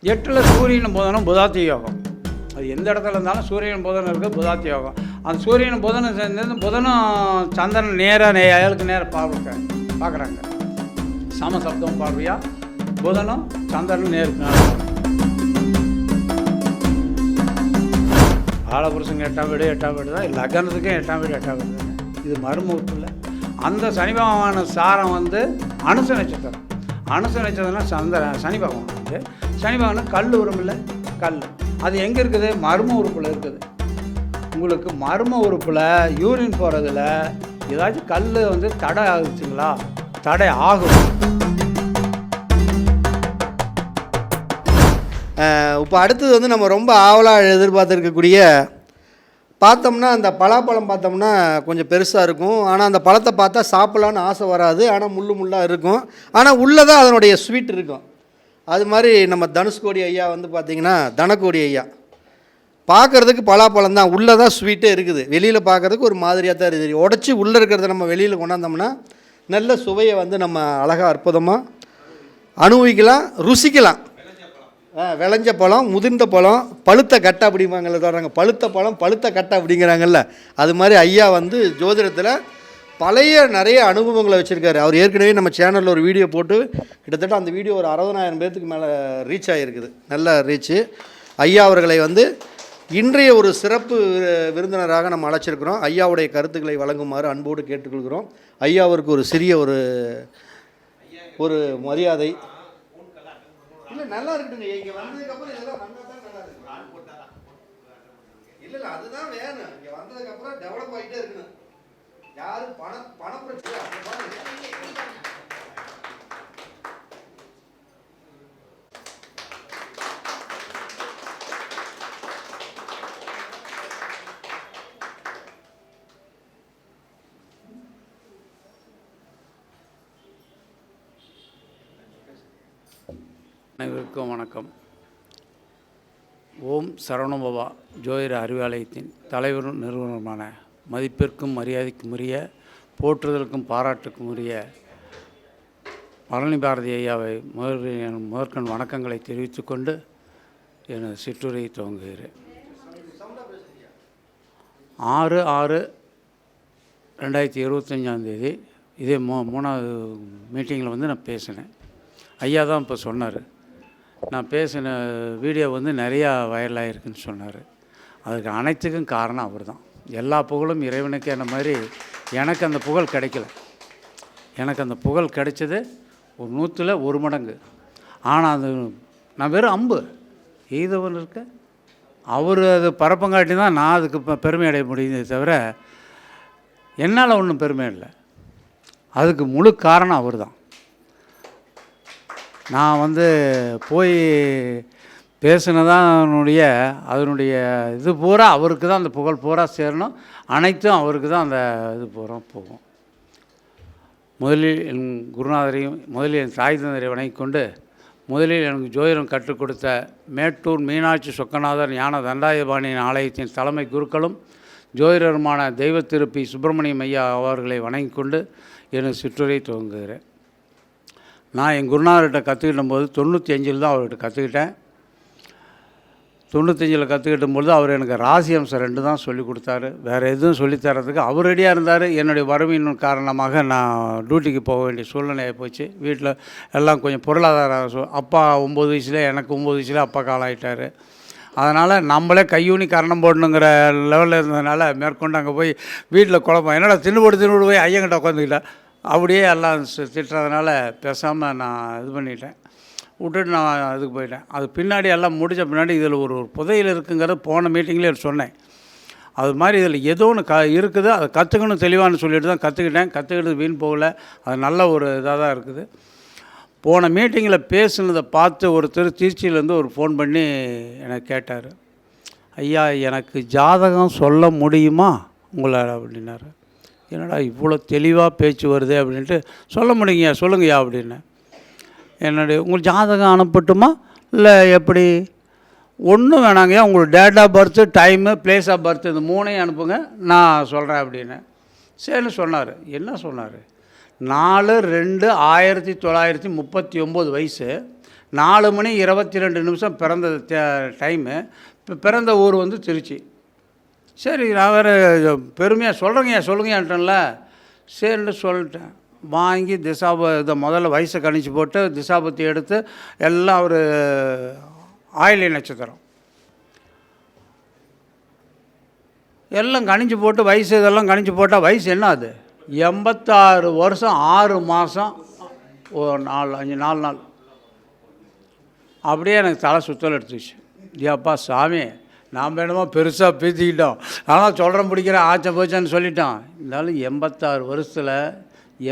8ல் சூரியன் புதனும் புதாத்தி யோகம். அது எந்த இடத்துல இருந்தாலும் சூரியன் புதனும் இருக்குது, புதாத்தி யோகம். அந்த சூரியன் புதனும் சேர்ந்து புதனும் சந்திரன் நேராக அயலுக்கு நேராக பார்க்குறாங்க. சமசப்தம் பார்வையாக புதனும் சந்திரனும் நேருக்கு நேரம். காலபுருஷங்க 8ஆம் வீடு தான், லக்னத்துக்கும் 8ஆம் வீடு தான். இது மறுமுகத்தில் அந்த சனி பகவான சாரம் அனுச நட்சத்திரம். அனுச நட்சத்திரம்னா சனி பகவான் சனி பகவான் கல் உருமில்ல, கல் அது எங்கே இருக்குது? மர்ம உறுப்பில் இருக்குது. உங்களுக்கு மர்ம உறுப்பில் யூரின் போகிறதுல ஏதாச்சும் கல் தடை ஆகுச்சுங்களா? தடை ஆகும். இப்போ அடுத்தது நம்ம ரொம்ப ஆவலாக எதிர்பார்த்துருக்கக்கூடிய பார்த்தோம்னா அந்த பலாப்பழம் பார்த்தோம்னா கொஞ்சம் பெருசாக இருக்கும். ஆனால் அந்த பழத்தை பார்த்தா சாப்பிட்லான்னு ஆசை வராது. ஆனால் முள்ளாக இருக்கும். ஆனால் உள்ளே தான் அதனுடைய ஸ்வீட் இருக்கும். அது மாதிரி நம்ம தனுஷ்கோடி ஐயா பார்த்திங்கன்னா தனக்கோடி ஐயா பார்க்குறதுக்கு பலாப்பழம் தான், உள்ளே தான் ஸ்வீட்டே இருக்குது. வெளியில் பார்க்குறதுக்கு ஒரு மாதிரியாக தான் இருக்குது. உடச்சி உள்ளே இருக்கிறத நம்ம வெளியில் கொண்டாந்தோம்னா நல்ல சுவையை நம்ம அழகாக அற்புதமாக அனுபவிக்கலாம், ருசிக்கலாம். விளைஞ்ச பழம், முதிர்ந்த பழம், பழுத்த கட்டை அப்படிம்பாங்கல்ல சொல்கிறாங்க. பழுத்த பழம் பழுத்த கட்டை அப்படிங்கிறாங்கல்ல, அது மாதிரி ஐயா ஜோதிடத்தில் பழைய நிறைய அனுபவங்களை வச்சுருக்காரு. அவர் ஏற்கனவே நம்ம சேனலில் ஒரு வீடியோ போட்டு கிட்டத்தட்ட அந்த வீடியோ ஒரு 60,000 பேர்த்துக்கு மேலே ரீச் ஆகிருக்குது. நல்ல ரீச்சு. ஐயா அவர்களை இன்றைய ஒரு சிறப்பு விருந்தினராக நம்ம அழைச்சிருக்கிறோம். ஐயாவுடைய கருத்துக்களை வழங்குமாறு அன்போடு கேட்டுக்கொள்கிறோம். ஐயாவிற்கு ஒரு சிறிய ஒரு மரியாதை. இல்லை நல்லா இருக்குங்க, இங்கே வந்ததுக்கப்புறம் இதெல்லாம் வந்தால் தான் நல்லா இருக்கு. இல்லை அதுதான் வேணும். இங்கே வந்ததுக்கப்புறம் டெவலப் ஆகிட்டே இருக்கணும். யாரும் பண பிரச்சனை அனைவருக்கும் வணக்கம். ஓம் சரவணபவா ஜோதிட அறிவாலயத்தின் தலைவரும் நிறுவனருமான மதிப்பிற்கும் மரியாதைக்கும் உரிய, போற்றுதலுக்கும் பாராட்டுக்கும் உரிய பழனி பாரதி ஐயாவை முதற்கண் வணக்கங்களை தெரிவித்துக்கொண்டு எனது சிற்றுரையை துவங்குகிறேன். 6/6/2025 இதே 3வது மீட்டிங்கில் நான் பேசினேன். ஐயா தான் இப்போ சொன்னார், நான் பேசின வீடியோ நிறையா வைரலாக இருக்குதுன்னு சொன்னார். அதுக்கு அனைத்துக்கும் காரணம் அவர் தான். எல்லா புகழும் இறைவனுக்கு. என்ன மாதிரி எனக்கு அந்த புகழ் கிடைக்கல. எனக்கு அந்த புகழ் கிடைச்சது ஒரு 100ல் 1 மடங்கு. ஆனால் அது நான் வெறும் அம்பு எய்தவன் இருக்க அவர் அது பரப்பங்காட்டி தான் நான் அதுக்கு பெருமை அடைய முடியுதே தவிர என்னால் ஒன்றும் பெருமை இல்லை. அதுக்கு முழு காரணம் அவர் தான். நான் போய் பேசினதான் அதனுடைய இது பூரா அவருக்கு தான் அந்த புகழ் பூரா சேரணும். அனைத்தும் அவருக்கு தான் அந்த இது பூரா போகும். முதலில் என் குருநாதரையும் முதலில் என் தாய் தந்தரை வணங்கிக்கொண்டு, முதலில் எனக்கு ஜோதிடம் கற்றுக் கொடுத்த மேட்டூர் மீனாட்சி சொக்கநாதர் ஞான தண்டாயுதபாணியின் ஆலயத்தின் தலைமை குருக்களும் ஜோதிடருமான தெய்வ திருப்பி சுப்பிரமணியம் ஐயா அவர்களை வணங்கிக்கொண்டு எனது சிற்றுரை துவங்குகிறேன். நான் என் குருநாதர்கிட்ட கற்றுக்கிட்ட போது 95 தான் அவர்கிட்ட கற்றுக்கிட்டேன். 95 கற்றுக்கிட்டும்போது அவர் எனக்கு ராசி அம்சம் 2 தான் சொல்லிக் கொடுத்தாரு. வேறு எதுவும் சொல்லித்தரதுக்கு அவர் ரெடியாக இருந்தார். என்னுடைய வறுமையின் காரணமாக நான் டியூட்டிக்கு போக வேண்டிய சூழ்நிலையாக போச்சு. வீட்டில் எல்லாம் கொஞ்சம் பொருளாதார அப்பா 9 வயசுல, எனக்கு 9 வயசுல அப்பா காலாகிட்டார். அதனால் நம்மளே கையூனி கரணம் போடணுங்கிற லெவலில் இருந்ததுனால மேற்கொண்டு அங்கே போய் வீட்டில் குழப்பம், என்னடா தின்னுபோடு போய் ஐயங்கிட்ட உட்காந்துக்கிட்டேன். அப்படியே எல்லாம் திட்டுறதுனால பேசாமல் நான் இது பண்ணிட்டேன், விட்டுட்டு நான் இதுக்கு போயிட்டேன். அது பின்னாடி எல்லாம் முடித்த பின்னாடி இதில் ஒரு புதையில் இருக்குங்கிறத போன மீட்டிங்லேயே சொன்னேன். அது மாதிரி இதில் ஏதோ ஒன்று இருக்குது, அதை கற்றுக்கணும் தெளிவான்னு சொல்லிட்டு தான் கற்றுக்கிட்டேன். கற்றுக்கிட்டு வீண் போகலை. அது நல்ல ஒரு இதாக தான் இருக்குது. போன மீட்டிங்கில் பேசுனதை பார்த்து ஒருத்தர் திருச்சியிலேருந்து ஒரு ஃபோன் பண்ணி எனக்கு கேட்டார், ஐயா எனக்கு ஜாதகம் சொல்ல முடியுமா உங்களால் அப்படின்னாரு. என்னடா இவ்வளோ தெளிவாக பேச்சு வருது அப்படின்ட்டு, சொல்ல முடியுங்க சொல்லுங்கய்யா அப்படின்னேன். உங்களுக்கு ஜாதகம் அனுப்பட்டுமா இல்லை எப்படி? ஒன்றும் வேணாங்கய்யா, உங்களுக்கு date of birth, time, place of birth இந்த 3ஐயும் அனுப்புங்க, நான் சொல்கிறேன் அப்படின்னு. சரின்னு சொன்னார். என்ன சொன்னார்? 4/2/1939 வயசு, 4 மணி 22 நிமிஷம் பிறந்த டைமு. பிறந்த ஊர் வந்து திருச்சி. சரி, நான் வேறு பெருமையாக சொல்லுங்கன்ட்டேன்ல. சரின்னு சொல்லிட்டேன். வாங்கி இதை முதல்ல வயசை கணிச்சு போட்டு திசாபத்தி எடுத்து எல்லாம் ஒரு ஆயிலி நட்சத்திரம் எல்லாம் கணிச்சு போட்டு வயசு இதெல்லாம் கணிச்சு போட்டால் வயசு என்ன அது 86 வருஷம் 6 மாதம் 4 நாள். அப்படியே எனக்கு தலை சுத்தல் எடுத்துச்சு. ஏப்பா சாமி, நாம் வேணுமோ பெருசாக பேசிக்கிட்டோம், ஆனால் சொல்கிறேன் பிடிக்கிறேன் ஆச்சை போச்சான்னு சொல்லிட்டோம். இருந்தாலும் 86 வருஷத்தில்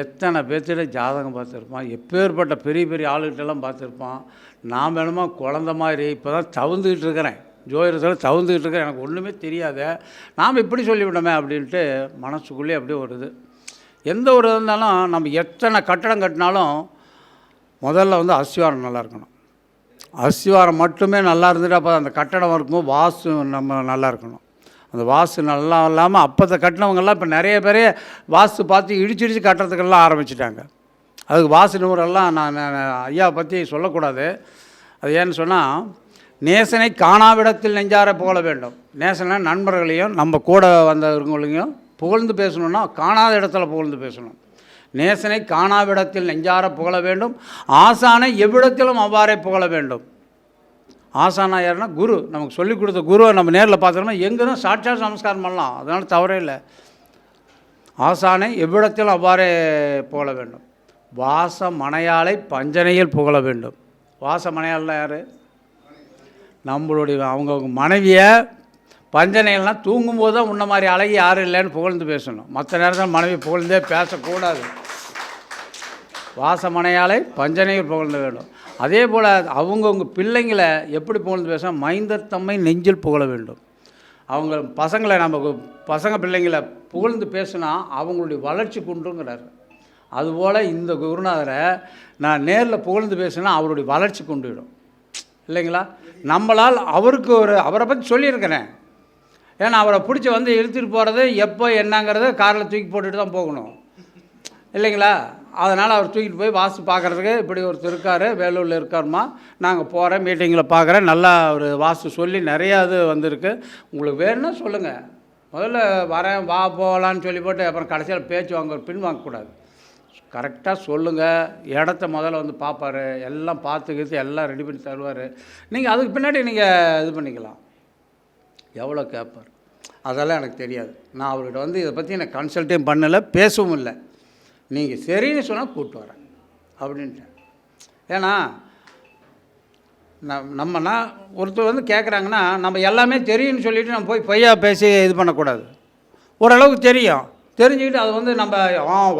எத்தனை பேர்த்திட ஜாதகம் பார்த்துருப்பான், எப்பேற்பட்ட பெரிய பெரிய ஆளுகிட்டெல்லாம் பார்த்துருப்பான். நான் வேணுமா குழந்த மாதிரி இப்போ தான் தவுந்துக்கிட்டு இருக்கிறேன், ஜோதிடத்தில் தவுந்துக்கிட்டு இருக்கிறேன், எனக்கு ஒன்றுமே தெரியாத நாம் இப்படி சொல்லிவிட்டோமே அப்படின்ட்டு மனசுக்குள்ளே அப்படியே வருது. எந்த ஒரு இருந்தாலும் நம்ம எத்தனை கட்டடம் கட்டினாலும் முதல்ல வந்து அஸ்திவாரம் நல்லா இருக்கணும். அஸ்திவாரம் மட்டுமே நல்லா இருந்துட்டு அப்போ அந்த கட்டடம் இருக்கும்போது வாஸ்து நம்ம நல்லா இருக்கணும். அந்த வாஸ்து நல்லா இல்லாமல் அப்போதை கட்டினவங்கெல்லாம் இப்போ நிறைய பேரே வாஸ்து பார்த்து இடிச்சு கட்டுறதுக்கெல்லாம் ஆரம்பிச்சிட்டாங்க. அதுக்கு வாஸ்து நூறெல்லாம் நான் ஐயா பற்றி சொல்லக்கூடாது. அது ஏன்னு சொன்னால், நேசனை காணாவிடத்தில் நெஞ்சார புகழ வேண்டும். நேசனை நண்பர்களையும் நம்ம கூட வந்தவங்களையும் புகழ்ந்து பேசணுன்னா காணாத இடத்துல புகழ்ந்து பேசணும். நேசனை காணாவிடத்தில் நெஞ்சார புகழ வேண்டும், ஆசானை எவ்விடத்திலும் அவ்வாறே புகழ வேண்டும். ஆசானா யாருன்னா குரு, நமக்கு சொல்லிக் கொடுத்த குருவை நம்ம நேரில் பார்த்தோம்னா எங்கே தான் சாட்சாத் நமஸ்காரம் பண்ணலாம், அதனால் தவறே இல்லை. ஆசானை எவ்விடத்திலும் அவ்வாறே புகழ வேண்டும். வாச மனையாளை பஞ்சனையில் புகழ வேண்டும். வாச மனையாள்லாம் யார்? நம்மளுடைய அவங்கவுங்க மனைவியை பஞ்சனைகள்லாம் தூங்கும்போது தான் உன்ன மாதிரி அழகி யாரும் இல்லைன்னு புகழ்ந்து பேசணும். மற்ற நேரத்தில் மனைவி புகழ்ந்தே பேசக்கூடாது. வாசமனையாலை பஞ்சனையில் புகழ்ந்து வேண்டும். அதே போல் அவங்கவுங்க பிள்ளைங்களை எப்படி புகழ்ந்து பேசணும், மைந்தர் தம்மை நெஞ்சில் புகழ வேண்டும். அவங்க பசங்களை நம்ம பசங்க பிள்ளைங்களை புகழ்ந்து பேசுனா அவங்களுடைய வளர்ச்சி குன்றுங்கிறார். அதுபோல் இந்த குருநாதரை நான் நேரில் புகழ்ந்து பேசுனா அவருடைய வளர்ச்சி கொண்டுவிடும் இல்லைங்களா. நம்மளால் அவருக்கு அவரை பற்றி சொல்லியிருக்கிறேன். ஏன்னா அவரை பிடிச்சி வந்து இழுத்துட்டு போகிறது எப்போ என்னங்கிறத காரில் தூக்கி போட்டுட்டு தான் போகணும் இல்லைங்களா. அதனால் அவர் தூக்கிட்டு போய் வாஸ்து பார்க்குறதுக்கு இப்படி ஒருத்தர் இருக்கார், வேலூரில் இருக்காருமா, நாங்கள் போகிறேன் மீட்டிங்கில் பார்க்குறேன், நல்லா ஒரு வாஸ்து சொல்லி நிறையா இது வந்திருக்கு, உங்களுக்கு வேணும்னா சொல்லுங்கள், முதல்ல வரேன் வா போகலான்னு சொல்லி போட்டு அப்புறம் கடைசியில் பேச்சு பின் வாங்கக்கூடாது. கரெக்டாக சொல்லுங்கள். இடத்த முதல்ல வந்து பார்ப்பார், எல்லாம் பார்த்துக்கிட்டு எல்லாம் ரெடி பண்ணி தருவார். நீங்கள் அதுக்கு பின்னாடி நீங்கள் இது பண்ணிக்கலாம். எவ்வளோ கேட்பார் அதெல்லாம் எனக்கு தெரியாது. நான் அவர்கிட்ட வந்து இதை பற்றி எனக்கு கன்சல்ட்டும் பண்ணலை, பேசவும் இல்லை. நீங்கள் சரின்னு சொன்னால் கூப்பிட்டு வரேன் அப்படின்ட்டேன். ஏன்னா நம்மனா ஒருத்தர் வந்து கேட்குறாங்கன்னா நம்ம எல்லாமே தெரியும்னு சொல்லிவிட்டு நம்ம போய் பொய்யா பேசி இது பண்ணக்கூடாது. ஓரளவுக்கு தெரியும், தெரிஞ்சுக்கிட்டு அது வந்து நம்ம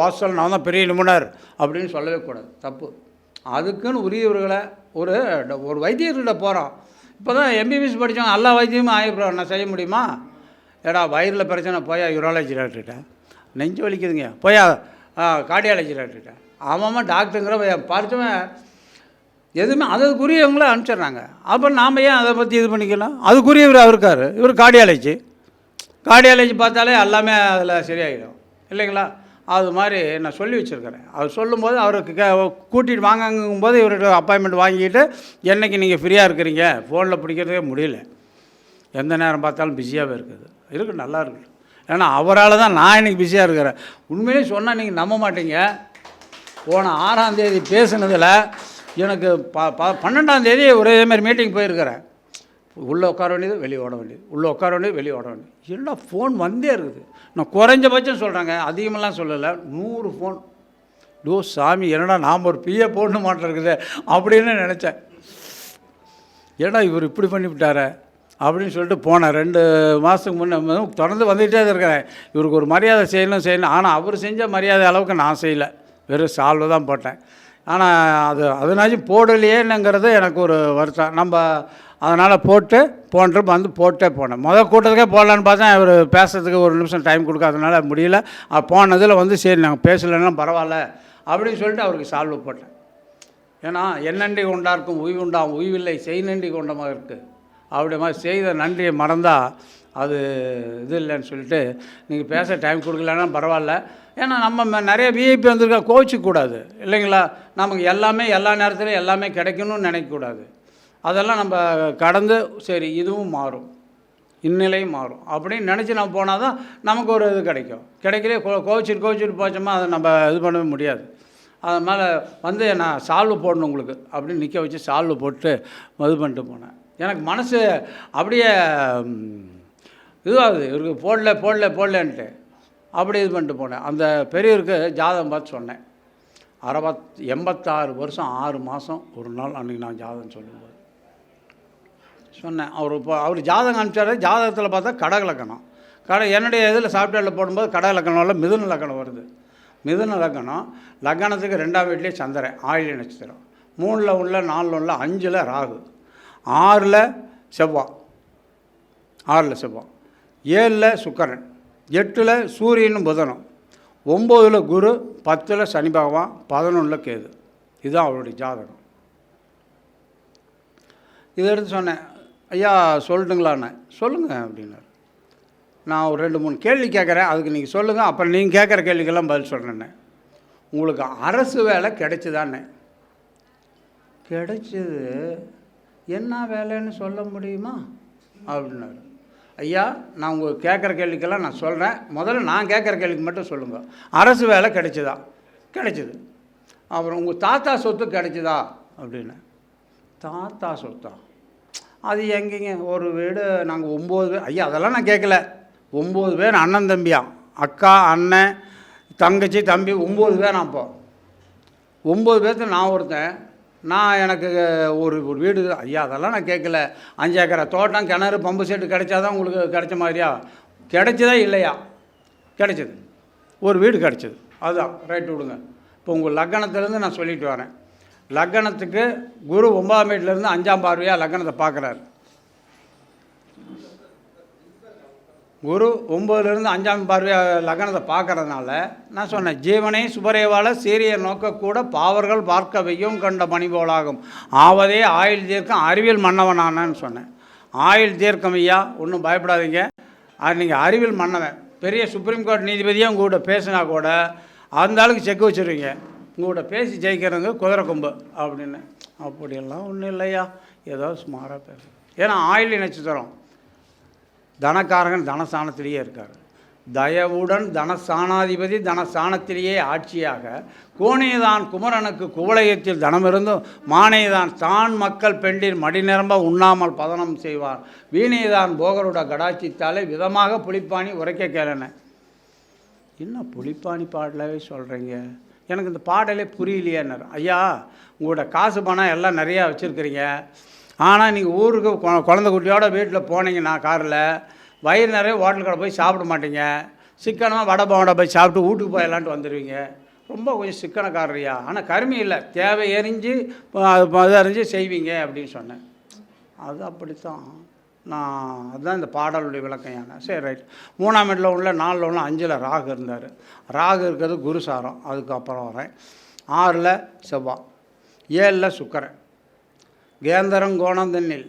வாசல் நான் தான் பெரிய நிபுணர் அப்படின்னு சொல்லவே கூடாது, தப்பு. அதுக்குன்னு உரியவர்களை ஒரு வைத்தியர்கிட்ட போகிறோம். இப்போ தான் எம்பிபிஎஸ் படித்தவங்க எல்லா வைத்தியமும் ஆகிப்போம், நான் செய்ய முடியுமா? ஏடா வயிறில் பிரச்சனை போயா யூராலஜி டாக்டர்கிட்ட, நெஞ்சு வலிக்குதுங்க போயா கார்டியாலஜி டாக்டர்கிட்ட, ஆமாம் டாக்டருங்கிற படித்தவன் எதுவுமே அதுக்குரியவங்கள அனுப்பிச்சிட்றாங்க. அப்புறம் நாம் ஏன் அதை பற்றி இது பண்ணிக்கலாம்? அதுக்குரியவர் இருக்கார், இவர் கார்டியாலஜி பார்த்தாலே எல்லாமே அதில் சரியாயிடும் இல்லைங்களா. அது மாதிரி நான் சொல்லி வச்சுருக்கிறேன். அவர் சொல்லும்போது அவருக்கு கூட்டிகிட்டு வாங்கும்போது இவர்கிட்ட அப்பாயின்மெண்ட் வாங்கிட்டு என்றைக்கு நீங்கள் ஃப்ரீயாக இருக்கிறீங்க, ஃபோனில் பிடிக்கிறதுக்கே முடியல, எந்த நேரம் பார்த்தாலும் பிஸியாகவே இருக்குது நல்லா இருக்குது. ஏன்னா அவரால் தான் நான் இன்றைக்கி பிஸியாக இருக்கிறேன். உண்மையிலே சொன்னால் நீங்கள் நம்ப மாட்டீங்க. போன 6ஆம் தேதி பேசுனதில் எனக்கு 12ஆம் தேதி ஒரே மாதிரி மீட்டிங் போயிருக்கிறேன். உள்ளே உட்கார வேண்டியது வெளியே ஓட வேண்டியது, உள்ளே உட்கார வேண்டியது வெளியே ஓட வேண்டியது, எல்லாம் ஃபோன் வந்தே இருக்குது. நான் குறைஞ்சபட்சம் சொல்கிறேங்க, அதிகமெல்லாம் சொல்லலை, 100 ஃபோன். சாமி என்னடா நாம் ஒரு பிஏ போடணும் மாட்டிருக்குது அப்படின்னு நினச்சேன். ஏன்னா இவர் இப்படி பண்ணிவிட்டார அப்படின்னு சொல்லிட்டு போனேன். 2 மாதத்துக்கு முன்னே தொடர்ந்து வந்துகிட்டே தான் இருக்கிறேன். இவருக்கு ஒரு மரியாதை செய்யணும். ஆனால் அவர் செஞ்ச மரியாதை அளவுக்கு நான் செய்யலை, வெறும் சால்வை தான் போட்டேன். ஆனால் அதனாச்சும் போடலையேன்னுங்கிறது எனக்கு ஒரு வருத்தம். நம்ம அதனால் போட்டே போனேன். கூட்டத்துக்கே போடலான்னு பார்த்தா இவர் பேசுறதுக்கு ஒரு நிமிஷம் டைம் கொடுக்காதனால முடியல. போனதில் வந்து சரி நாங்கள் பேசலைன்னா பரவாயில்ல அப்படின்னு சொல்லிட்டு அவருக்கு சால்வை போட்டேன். ஏன்னா என்னன்றி கொண்டாருக்கும் உய்வுண்டாம், உய்வில்லை செய் நன்றி கொண்டமாக இருக்குது. அப்படி மாதிரி செய்த நன்றியை மறந்தால் அது இது இல்லைன்னு சொல்லிட்டு நீங்கள் பேச டைம் கொடுக்கலன்னா பரவாயில்ல. ஏன்னா நம்ம நிறைய விஐபி வந்திருக்கா, கோச்சிக்கூடாது இல்லைங்களா. நமக்கு எல்லாமே எல்லா நேரத்துலையும் எல்லாமே கிடைக்கணும்னு நினைக்கக்கூடாது. அதெல்லாம் நம்ம கடந்து சரி இதுவும் மாறும், இந்நிலையும் மாறும் அப்படின்னு நினச்சி நம்ம போனால் தான் நமக்கு ஒரு இது கிடைக்கலே கோச்சிட்டு போச்சோமா அதை நம்ம இது பண்ணவே முடியாது. அதனால் வந்து நான் சால்வு போடணும் உங்களுக்கு அப்படின்னு நிற்க வச்சு சால்வு போட்டு இது பண்ணிட்டு போனேன். எனக்கு மனசு அப்படியே இதுவாகுது, இவருக்கு போடலன்ட்டு அப்படி இது பண்ணிட்டு போனேன். அந்த பெரியவருக்கு ஜாதகம் பார்த்து சொன்னேன். 86 வருஷம் 6 மாதம் ஒரு நாள் அன்றைக்கி நான் ஜாதகம் சொல்லும்போது சொன்னேன். அவர் ஜாதகம் அனுப்பிச்சாரு. ஜாதகத்தில் பார்த்தா கடக லக்கணம். என்னுடைய இதில் சாஃப்ட்வேரில் போடும்போது கடக லக்கணம் மிதுன லக்கணம் வருது. மிதுன லக்கணம் லக்கணத்துக்கு 2ஆம் வீட்லேயே சந்திரன் ஆயில்ய நட்சத்திரம், 3ல் உள்ள 4ல் உள்ள 5ல் ராகு, 6ல் செவ்வாய், 7ல் சுக்கிரன், 8ல் சூரியனும் புதனும், 9ல் குரு, 10ல் சனி பகவான், 11ல் கேது. இதுதான் அவருடைய ஜாதகம். இதை எடுத்து சொன்னேன். ஐயா சொல்லட்டுங்களான்னு. சொல்லுங்கள் அப்படின்னாரு. நான் ஒரு 2-3 கேள்வி கேட்குறேன், அதுக்கு நீங்கள் சொல்லுங்கள், அப்புறம் நீங்கள் கேட்குற கேள்விக்கெல்லாம் பதில் சொல்கிறேன்னே. உங்களுக்கு அரசு வேலை கிடைச்சிதானே? கிடைச்சது என்ன வேலைன்னு சொல்ல முடியுமா அப்படின்னாரு. ஐயா நான் உங்களுக்கு கேட்குற கேள்விக்கெல்லாம் நான் சொல்கிறேன், முதல்ல நான் கேட்குற கேள்விக்கு மட்டும் சொல்லுங்கள். அரசு வேலை கிடைச்சிதா? கிடைச்சிது. அப்புறம் உங்கள் தாத்தா சொத்து கிடைச்சிதா அப்படின்னு. தாத்தா சொத்தா? அது எங்கேங்க, ஒரு வீடு நாங்கள் 9 பேர். ஐயா அதெல்லாம் நான் கேட்கல. 9 பேர் அண்ணன் தம்பியா, அக்கா அண்ணன் தங்கச்சி தம்பி 9 பேர். அப்போ 9 பேர்த்து நான் ஒருத்தன். எனக்கு ஒரு வீடு. ஐயா அதெல்லாம் நான் கேட்கல. 5 ஏக்கரை தோட்டம், கிணறு, பம்பு செட்டு கிடைச்சாதான் உங்களுக்கு கிடைச்ச மாதிரியா? கிடைச்சதா இல்லையா? கிடைச்சது. ஒரு வீடு கிடைச்சது. அதுதான் ரைட்டு விடுங்க. இப்போ உங்கள் லக்கணத்துலேருந்து நான் சொல்லிட்டு வரேன். லக்கணத்துக்கு குரு 9ஆம் வீட்டிலேருந்து 5ஆம் பார்வையாக லக்கணத்தை பார்க்குறாரு. குரு 9லேருந்து 5ஆம் பார்வையாக லக்கணத்தை பார்க்கறதுனால நான் சொன்னேன், ஜீவனை சுபரேவால சீரிய நோக்கக்கூட பாவர்கள் பார்க்க வெய்யும் கண்ட மணி போலாகும் ஆவதே ஆயுள் தீர்க்கம் அறிவியல் மன்னவனானன்னு சொன்னேன். ஆயுள் தீர்க்கம் ஐயா, ஒன்றும் பயப்படாதீங்க. நீங்கள் அறிவியல் மன்னவன், பெரிய சுப்ரீம் கோர்ட் நீதிபதியாக உங்கள்கிட்ட பேசினா கூட அந்த ஆளுக்கு செக் வச்சுருவீங்க. உங்கள்கிட்ட பேசி ஜெயிக்கிறவங்க குதிரை கொம்பு அப்படின்னு. அப்படியெல்லாம் ஒன்றும் இல்லையா, ஏதோ சுமாராக பேச. ஏன்னா ஆயுள்ய நட்சத்திரம் தனக்காரகன் தனஸ்தானத்திலேயே இருக்கார். தயவுடன் தனஸ்தானாதிபதி தனஸ்தானத்திலேயே ஆட்சியாக கோணையதான் குமரனுக்கு குவளையத்தில் தனமிருந்தும் மானையதான் தான் மக்கள் பெண்டின் மடி நிரம்ப உண்ணாமல் பதனம் செய்வார் வீணையதான் போகருட கடாட்சித்தாலே விதமாக புலிப்பாணி உரைக்க கேளன. என்ன புலிப்பாணி பாடலவே சொல்கிறீங்க, எனக்கு இந்த பாடலே புரியலையேன்னார். ஐயா உங்களோட காசு பணம் எல்லாம் நிறையா வச்சுருக்கிறீங்க, ஆனால் நீங்கள் ஊருக்கு குழந்தை குட்டியோட வீட்டில் போனீங்கன்னா காரில் வயிறு நிறைய ஹோட்டல் கடை போய் சாப்பிட மாட்டீங்க. சிக்கனமாக வடை போண்டா போய் சாப்பிட்டு வீட்டுக்கு போயிடலான்ட்டு வந்துடுவீங்க. ரொம்ப கொஞ்சம் சிக்கனக்காரரியா, ஆனால் கருமி இல்லை, தேவை எரிஞ்சு அது அறிஞ்சு செய்வீங்க அப்படின்னு சொன்னேன். அது அப்படித்தான். அதுதான் இந்த பாடலுடைய விளக்கம். ஏன்னா சரி ரைட். 3ஆம் வீட்டில் உள்ள 4ல் உள்ள 5ல் ராகு இருந்தார். ராகு இருக்கிறது குருசாரம். அதுக்கப்புறம் வரேன். 6ல் செவ்வாய், 7ல் சுக்கிரன், கேந்தரம் கோணந்தண்ணில்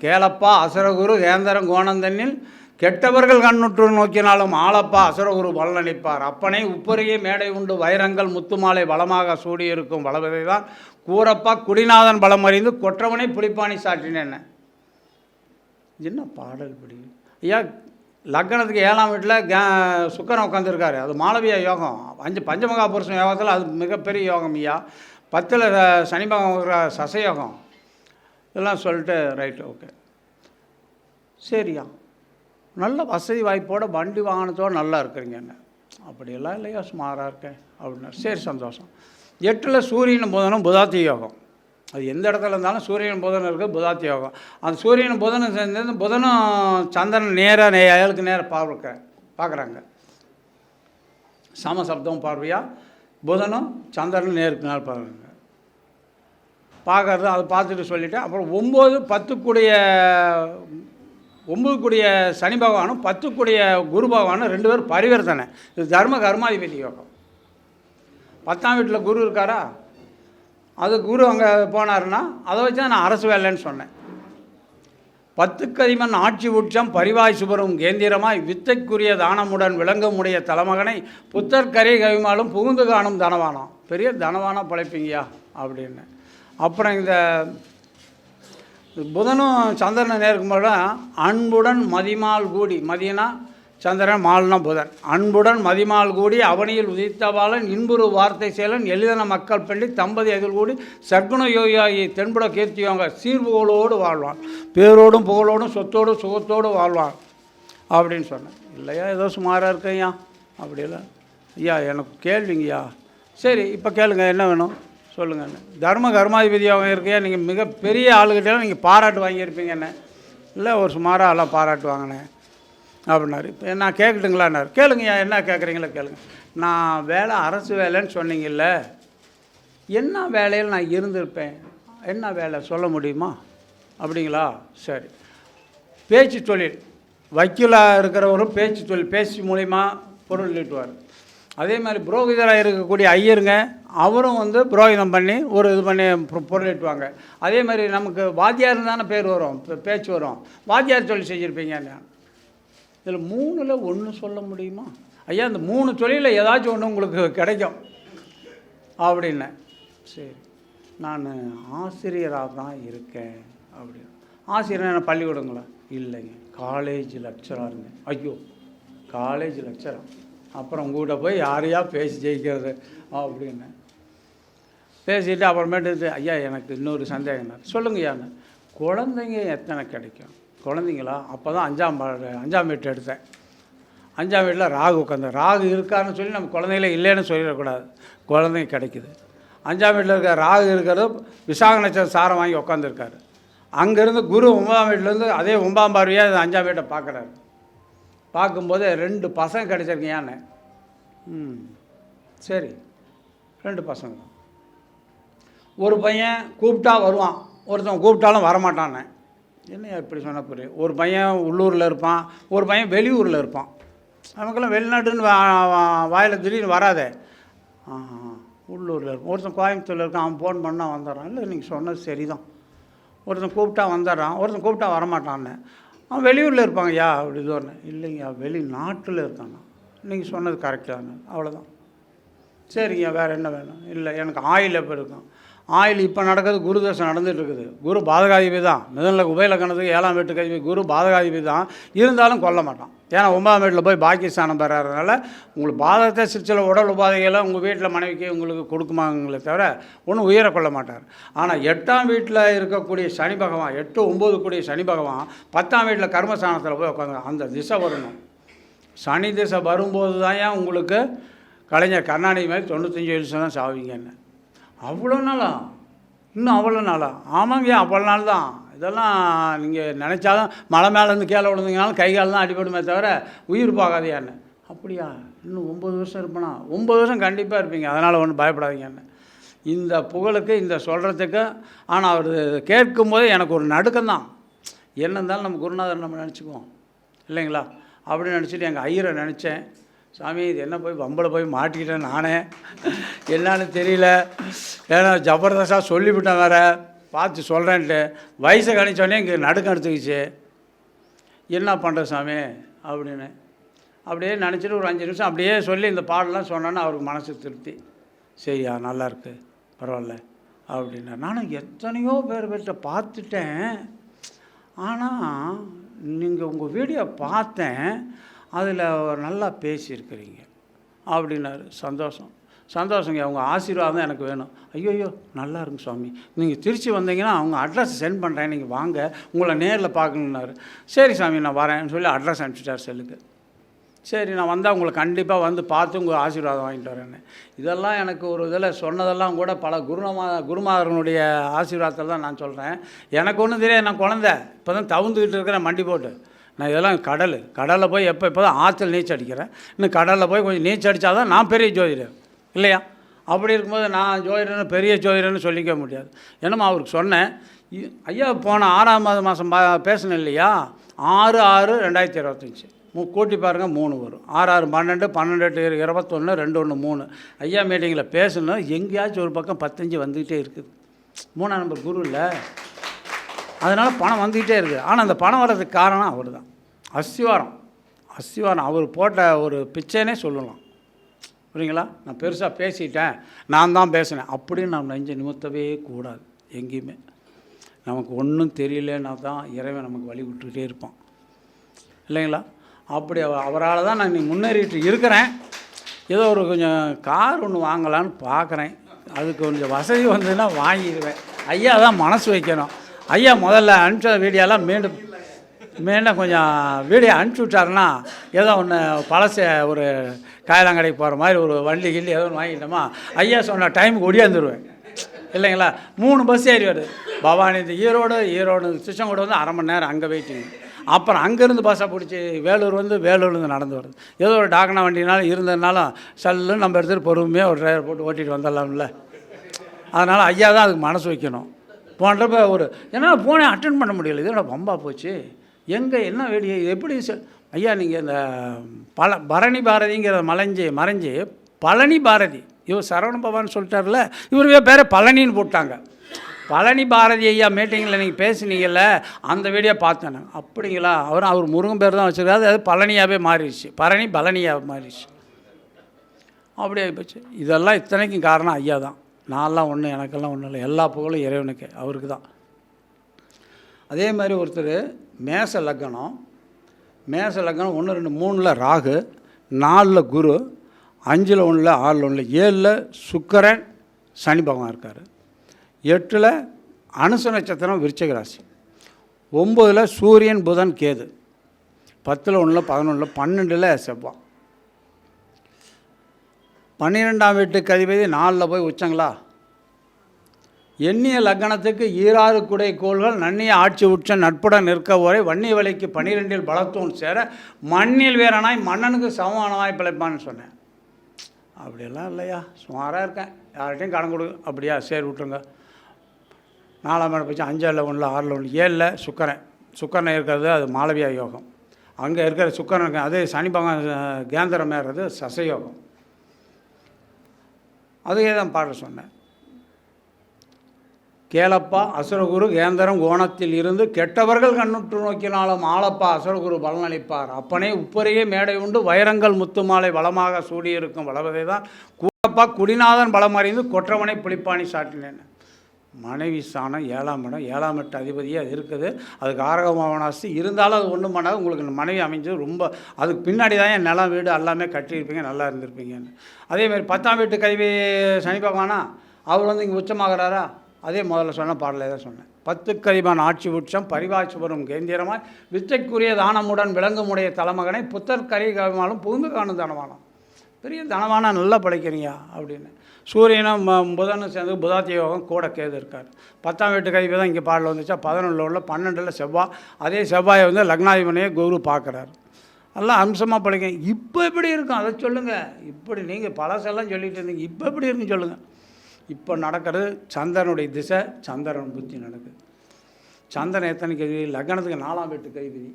கேளப்பா அசுரகுரு கேந்தரம் கோணந்தண்ணில் கெட்டவர்கள் கண்ணுற்று நோக்கினாலும் ஆளப்பா அசுரகுரு பலனளிப்பார் அப்பனை உப்பரிய மேடை உண்டு வைரங்கள் முத்துமாலை வளமாக சூடியிருக்கும் வளவதை தான் கூறப்பா குடிநாதன் பலம் அறிந்து கொற்றவனை புலிப்பாணி சாற்றினேன். என்ன பாடல் படி ஐயா. லக்கணத்துக்கு 7ஆம் வீட்டில் சுக்கரன் உட்காந்துருக்காரு. அது மாளவியா யோகம். பஞ்சமகா புருஷன் யோகத்தில் அது மிகப்பெரிய யோகம் ஐயா. 10ல் சனி பகவான் சசயோகம். இதெல்லாம் சொல்லிட்டு ரைட்டு ஓகே சரியா, நல்ல வசதி வாய்ப்போடு வண்டி வாகனத்தோடு நல்லா இருக்கிறீங்க. என்ன அப்படியெல்லாம் இல்லையா, சுமாராக இருக்கேன் அப்படின்னா சரி சந்தோஷம். 8ல் சூரியனும் புதனும் புதாத்தி யோகம். அது எந்த இடத்துல இருந்தாலும் சூரியன் புதன் இருக்குது, புதாத்தி யோகம். அந்த சூரியன் புதனும் சேர்ந்து புதனும் சந்திரன் நேராக 7க்கு நேராக பார்க்குறாங்க. சமசப்தம் பார்வையாக புதனும் சந்திரன் நேருக்கு நேரம் பார்க்குறது. அதை பார்த்துட்டு சொல்லிவிட்டு அப்புறம் 9 சனி பகவானும் 10 குரு பகவானும் 2 பேரும் பரிவர்த்தனை. இது தர்ம கர்மாதிபதி யோகம். 10ஆம் வீட்டில் குரு இருக்காரா, அது குரு அங்கே போனாருன்னா அதை வச்சு தான் நான் அரசு வேலைன்னு சொன்னேன். 10 ஆட்சி உச்சம் பரிவாய் சுபரும் கேந்திரமாய் வித்தைக்குரிய தானமுடன் விளங்கமுடைய தலைமகனை புத்தர் கரை கவிமாலும் புகுந்து காணும் தனவானம். பெரிய தனவானா பழைப்பீங்கயா அப்படின்னு. அப்புறம் இந்த புதனும் சந்திரனும் நேர்க்கும்போது அன்புடன் மதிமால் கூடி, மதியனா சந்திரன், மால்னா புதன், அன்புடன் மதிமால் கூடி அவனியில் உதித்தவாளன் இன்புறு வார்த்தை செயலன் எளிதன மக்கள் பெண்ணி தம்பதி எதில் கூடி சற்குண யோகியாகி தென்புட கீர்த்தியோங்க சீர்புகழோடு வாழ்வான், பேரோடும் புகழோடும் சொத்தோடும் சுகத்தோடு வாழ்வான் அப்படின்னு சொன்னேன். இல்லையா ஏதோ சுமாராக இருக்கையா அப்படி இல்லை ஐயா, எனக்கு கேள்விங்கய்யா. சரி இப்போ கேளுங்க, என்ன வேணும் சொல்லுங்கண்ணே. தர்ம கர்மாதிபதியாக இருக்கையா, நீங்கள் மிகப்பெரிய ஆளுகிட்டலாம் நீங்கள் பாராட்டு வாங்கியிருப்பீங்க என்ன? இல்லை ஒரு சுமாராக எல்லாம் பாராட்டுவாங்கண்ணே அப்படின்னாரு. இப்போ நான் கேட்கட்டுங்களான்னாரு. கேளுங்கய்யா, என்ன கேட்குறீங்களோ கேளுங்க. நான் வேலை அரசு வேலைன்னு சொன்னீங்கல்ல, என்ன வேலையில் நான் இருந்திருப்பேன், என்ன வேலை சொல்ல முடியுமா அப்படிங்களா? சரி, பேச்சு தொழில், வக்கீலாக இருக்கிறவரும் பேச்சு தொழில், பேச்சு மூலிமா பொருள் ஈட்டுவார். அதே மாதிரி புரோகிதராக இருக்கக்கூடிய ஐயருங்க, அவரும் புரோகிதம் பண்ணி ஒரு இது பண்ணி பொருள் ஈட்டுவாங்க. அதே மாதிரி நமக்கு வாத்தியார் தானே பேர் வரும், பேச்சு வரும், வாத்தியார் தொழில் செஞ்சுருப்பீங்க. இதில் 3ல் 1 சொல்ல முடியுமா ஐயா? இந்த 3 தொழிலில் ஏதாச்சும் ஒன்று உங்களுக்கு கிடைக்கும் அப்படின்னு. சரி, நான் ஆசிரியராக தான் இருக்கேன் அப்படின்னு. ஆசிரியர் என்ன பள்ளிக்கூடங்களா? இல்லைங்க, காலேஜ் லெக்சராக இருந்தேன். ஐயோ, காலேஜ் லெக்சரா? அப்புறம் உங்கள்கிட்ட போய் யாரையா பேசி ஜெயிக்கிறது அப்படின்னு பேசிட்டு அப்புறமேட்டு ஐயா எனக்கு இன்னொரு சந்தேகம்னா சொல்லுங்கய்யான்னு. குழந்தைங்க எத்தனை கிடைக்கும்? குழந்தைங்களா? அப்போ தான் 5ஆம் வீட்டு எடுத்தேன். 5ஆம் வீட்டில் ராகு உட்காந்தேன். ராகு இருக்கான்னு சொல்லி நம்ம குழந்தைங்கள இல்லைன்னு சொல்லிடக்கூடாது, குழந்தைங்க கிடைக்குது. 5ஆம் வீட்டில் இருக்க ராகு இருக்கிறது விசாக நட்சத்திரம் சாரம் வாங்கி உட்காந்துருக்காரு. அங்கேருந்து குரு 9ஆம் வீட்டிலேருந்து அதே 9ஆம் பார்வையாக 5ஆம் வீட்டை பார்க்குறாரு. பார்க்கும்போது 2 பசங்க கிடைச்சிருக்கீங்கன்னு. சரி, 2 பசங்க. ஒரு பையன் கூப்பிட்டா வருவான், ஒருத்தன் கூப்பிட்டாலும் வரமாட்டான்னு. என்ன இப்படி சொன்ன புரியும்? ஒரு பையன் உள்ளூரில் இருப்பான், ஒரு பையன் வெளியூரில் இருப்பான். நமக்கெல்லாம் வெளிநாட்டுன்னு வாயில் திடீர்னு வராதே. உள்ளூரில் இருக்கும். ஒருத்தன் கோயம்புத்தூரில் இருக்கான், அவன் ஃபோன் பண்ணால் வந்துடுறான். இல்லை நீங்கள் சொன்னது சரி தான், ஒருத்தன் கூப்பிட்டா வந்துடுறான், ஒருத்தன் கூப்பிட்டா வரமாட்டான்னு. அவன் வெளியூரில் இருப்பாங்க ஐயா அப்படி சொன்னேன். இல்லைங்க, வெளிநாட்டில் இருக்காண்ணா. நீங்கள் சொன்னது கரெக்டாக, அவ்வளோதான். சரிங்க, வேறு என்ன வேணும்? இல்லை எனக்கு ஆயில் எப்போ இருக்கும்? ஆயில் இப்போ நடக்கிறது குரு தசை நடந்துகிட்ருக்குது. குரு பாதகாதிபதி தான். மிதனில் உபயலக்கணத்துக்கு 7ஆம் வீட்டுக்கு அதிபதி குரு பாதகாதிபதி தான். இருந்தாலும் கொல்ல மாட்டான். ஏன்னா 9ஆம் வீட்டில் போய் பாக்கியஸ்தானம் பெறாதனால உங்களுக்கு பாதகத்தை சிற்சில உடல் உபாதைகளை உங்கள் வீட்டில் மனைவிக்கு உங்களுக்கு கொடுக்குமாங்களே தவிர ஒன்றும் உயர கொள்ள மாட்டார். ஆனால் 8ஆம் வீட்டில் இருக்கக்கூடிய சனி பகவான், 8, 9 கூடிய சனி பகவான் 10ஆம் வீட்டில் கர்மஸ்தானத்தில் போய் உட்காந்து அந்த திசை வரணும். சனி திசை வரும்போது தான் ஏன் உங்களுக்கு கலைஞர் கருணாநிதி மாதிரி 95 வயசு தான் சாவீங்கன்னு. அவ்வளோ நாளா? இன்னும் அவ்வளோ நாளா? ஆமாங்க, அவ்வளோ நாள் தான். இதெல்லாம் நீங்கள் நினச்சாலும் மலை மேலேருந்து கீழே விழுந்தீங்கனாலும் கை கால் தான் அடிபடுமே தவிர உயிர் போகாதையான்னு. அப்படியா? இன்னும் 9 வருஷம் இருப்பேனா? 9 வருஷம் கண்டிப்பாக இருப்பீங்க, அதனால் ஒன்றும் பயப்படாதீங்கன்னு. இந்த புகழுக்கு, இந்த சொல்கிறதுக்கு. ஆனால் அவர் கேட்கும்போது எனக்கு ஒரு நடுக்கம்தான். என்ன இருந்தாலும் நம்ம குருநாதர் நம்ம நினச்சிக்குவோம் இல்லைங்களா? அப்படின்னு நினச்சிட்டு எங்கள் ஐயரை நினச்சேன். சாமி, இது என்ன போய் வம்பளை போய் மாட்டிக்கிட்டேன் நானே, என்னான்னு தெரியல. ஏன்னா ஜபர்தஸ்தாக சொல்லிவிட்டேன், வேறு பார்த்து சொல்கிறேன்ட்டு. வயசை கணிச்சோடனே இங்கே நடுக்கம் எடுத்துக்கிச்சு. என்ன பண்ணுற சாமி அப்படின்னு அப்படியே நினச்சிட்டு ஒரு 5 நிமிஷம் அப்படியே சொல்லி இந்த பாடலாம் சொன்னோன்னா அவருக்கு மனசு திருப்தி. சரியா, நல்லாயிருக்கு, பரவாயில்ல அப்படின்னா. நானும் எத்தனையோ பேர்கிட்ட பார்த்துட்டேன், ஆனால் நீங்கள் உங்கள் வீடியோ பார்த்தேன், அதில் நல்லா பேசியிருக்கிறீங்க அப்படின்னாரு. சந்தோஷங்க, அவங்க ஆசீர்வாதம் எனக்கு வேணும். ஐயோ நல்லா இருங்க சுவாமி, நீங்கள் திருச்சி வந்தீங்கன்னா அவங்க அட்ரஸ் சென்ட் பண்ணுறேன், நீங்கள் வாங்க, உங்களை நேரில் பார்க்கணுன்னாரு. சரி சாமி நான் வரேன்னு சொல்லி அட்ரஸ் அனுப்பிச்சிட்டார் செல்லுக்கு. சரி, நான் வந்தால் உங்களை கண்டிப்பாக வந்து பார்த்து உங்கள் ஆசீர்வாதம் வாங்கிட்டு வரேன்னு. இதெல்லாம் எனக்கு ஒரு இதில் சொன்னதெல்லாம் கூட பல குருமாதர்களுடைய ஆசீர்வாதத்தில் தான் நான் சொல்கிறேன். எனக்கு ஒன்றும் தெரியாது, நான் குழந்தை இப்போ தான் தவுந்துக்கிட்டு இருக்கிறேன் மண்டி போட்டு. நான் இதெல்லாம் கடலில் போய் இப்போ தான் ஆற்றுல நீச்சல் அடிக்கிறேன். இன்னும் கடலில் போய் கொஞ்சம் நீச்சல் அடித்தா தான் நான் பெரிய ஜோதிடர் இல்லையா? அப்படி இருக்கும்போது நான் ஜோதிடர்னு பெரிய ஜோதிடர்னு சொல்லிக்க முடியாது. என்னம்மா அவருக்கு சொன்னேன், ஐயா போன 6ஆம் மாதம் பேசணும் இல்லையா, 6/6/2025 கூட்டி பாருங்கள் 3 வரும். 6/6 12, 12 8 21 2 1 3. ஐயா மீட்டிங்கில் பேசணும், எங்கேயாச்சும் ஒரு பக்கம் 15 வந்துக்கிட்டே இருக்குது. 3ஆம் நம்பர் குரு இல்லை, அதனால் பணம் வந்துக்கிட்டே இருக்குது. ஆனால் அந்த பணம் வர்றதுக்கு காரணம் அவர் தான். அஸ்திவாரம் அவர் போட்ட ஒரு பிச்சைனே சொல்லலாம். புரியுங்களா? நான் பெருசாக பேசிட்டேன், நான் தான் பேசினேன் அப்படின்னு நம்ம நெஞ்சை நிமித்தவே கூடாது. எங்கேயுமே நமக்கு ஒன்றும் தெரியலன்னா தான் இறைவன் நமக்கு வழி விட்டுக்கிட்டே இருப்பான், இல்லைங்களா? அப்படி அவரால் தான் நான் இன்னைக்கு முன்னேறிட்டு இருக்கிறேன். ஏதோ ஒரு கொஞ்சம் கார் ஒன்று வாங்கலான்னு பார்க்குறேன். அதுக்கு கொஞ்சம் வசதி வந்ததுன்னா வாங்கிடுவேன். ஐயா தான் மனசு வைக்கணும். ஐயா முதல்ல அனுப்பிச்ச வீடியோலாம் மீண்டும் கொஞ்சம் வீடியோ அனுப்பிச்சி விட்டாருன்னா ஏதோ ஒன்று பழச ஒரு காயலாங்கடைக்கு போகிற மாதிரி ஒரு வண்டி கிள்ளி ஏதோ ஒன்று வாங்கிட்டோமா, ஐயா சொன்ன டைமுக்கு ஒடியாந்துருவேன், இல்லைங்களா? 3 பஸ் ஏறி வருது. பவானி இந்த ஈரோடு திருச்செங்கோடு வந்து அரை மணி நேரம் அங்கே வெயிட்டிங். அப்புறம் அங்கேருந்து பஸ்ஸை பிடிச்சி வேலூர்லேருந்து நடந்து வருது. ஏதோ ஒரு டாக்னா வண்டினாலும் இருந்ததுனாலும் சல்லுன்னு நம்ம எடுத்துகிட்டு பொறுமையாக ஒரு டிரைவர் போட்டு ஓட்டிகிட்டு வந்துடலாம்ல. அதனால் ஐயா தான் அதுக்கு மனசு வைக்கணும். போன்றப்ப என்னால் ஃபோனே அட்டன் பண்ண முடியல. இதோட பம்பா போச்சு. எங்கே என்ன வேடியை எப்படி ஐயா நீங்கள் இந்த பரணி பாரதிங்கிற மறைஞ்சி பழனி பாரதி, இவர் சரவண பவான்னு சொல்லிட்டார்ல, இவர் பேரை பழனின்னு போட்டாங்க. பழனி பாரதி ஐயா மீட்டிங்கில் நீங்கள் பேசுனீங்கல்ல, அந்த வீடியோ பார்த்தேன் நான். அப்படிங்களா? அவர் முருகன் பேர் தான் வச்சுருக்காரு, அது பழனியாகவே மாறிடுச்சு, பழனியாக மாறிடுச்சு. அப்படி ஆகிப்போச்சு. இதெல்லாம் இத்தனைக்கும் காரணம் ஐயா தான். நான்லாம் ஒன்றும் எனக்கெல்லாம் ஒன்றும் இல்லை. எல்லா புகழும் இறைவனுக்கு, அவருக்கு தான். அதே மாதிரி ஒருத்தர் மேச லக்னம் 1, 2, 3 ராகு, 4 குரு, 5 1, 6 1, 7 சுக்கிரன் சனி பகவான் இருக்கார், 8 அனுச நட்சத்திரம் விருச்சிக ராசி, 9 சூரியன் புதன் கேது, 10 1, 11 12 செவ்வாய். 12ஆம் வீட்டுக்கு அதிபதி 4 போய் உச்சங்களா. எண்ணிய லக்னத்துக்கு 6 குடை கோள்கள் நன்னிய ஆட்சி உச்சம் நட்புடன் நிற்க ஓரை வன்னிய வலைக்கு 12 பலத்தோன் சேர மண்ணில் வீரனாய் மன்னனுக்கு சமமானமாய் பிழைப்பான்னு சொன்னேன். அப்படியெல்லாம் இல்லையா, சுமாராக இருக்கேன், யார்கிட்டையும் கடன் கொடு. அப்படியா, சரி விட்டுருங்க. 4ஆம் இடம் போச்சு. 5 1, 6 1, 7 சுக்கரனை இருக்கிறது அது மாளவியா யோகம். அங்கே இருக்கிற சுக்கரனுக்கு அது சனி பகவான் கேந்திரம் ஏறுறது சசயோகம். அதையே தான் பாட சொன்னேன். கேளப்பா அசுரகுரு கேந்திரம் கோணத்தில் இருந்து கெட்டவர்கள் கண்ணுற்று நோக்கினாலும் ஆளப்பா அசுரகுரு பலனளிப்பார். அப்பனே உப்பரையே மேடை உண்டு வைரங்கள் முத்து மாலை வளமாக சூடியிருக்கும் வளவதை தான் கூடப்பா குடிநாதன் பலம் அறிந்து கொற்றவனை புளிப்பாணி சாட்டினேன். மனைவி ஸ்தானம் 7ஆம் இடம், 7ஆம் எட்டு அதிபதியே அது இருக்குது. அதுக்கு ஆரகமாவனாசி இருந்தாலும் அது ஒன்றும் பண்ணாது. உங்களுக்கு மனைவி அமைஞ்சது ரொம்ப, அதுக்கு பின்னாடி தான் என் நிலம் வீடு எல்லாமே கட்டியிருப்பீங்க, நல்லா இருந்திருப்பீங்கன்னு. அதேமாதிரி 10ஆம் வீட்டு கல்வி சனி பகவானா, அவர் வந்து இங்கே உச்சமாகறாரா, அதே முதல்ல சொன்ன பாடலே தான் சொன்னேன். 10 கதிபான் ஆட்சி உச்சம் பரிவாட்சி வரும் கேந்திரமாய் வித்தைக்குரிய தானமுடன் விலங்குமுடைய தலைமகனை புத்தர் கரி கவிமாலும் புகுந்து காணும் தனமானம். பெரிய தனமான நல்லா படைக்கிறீங்க அப்படின்னு. சூரியனும் புதனும் சேர்ந்து புதாத்திய யோகம் கூட கேது இருக்கார். 10ஆம் வீட்டு கதிபதி தான் இங்கே பாடல் வந்துச்சா. 11 12 செவ்வாய். அதே செவ்வாயை வந்து லக்னாதிபதியே குரு பார்க்குறாரு. நல்லா அம்சமாக படைக்க. இப்போ எப்படி இருக்கும் அதை சொல்லுங்கள். இப்படி நீங்கள் பழசெல்லாம் சொல்லிட்டு இருந்தீங்க, இப்போ எப்படி இருக்குன்னு சொல்லுங்கள். இப்போ நடக்கிறது சந்திரனுடைய திசை, சந்திரன் புத்தி நடக்குது. சந்திரன் எத்தனை கைவிதி? லக்னத்துக்கு 4ஆம் வீட்டு கைவிதி.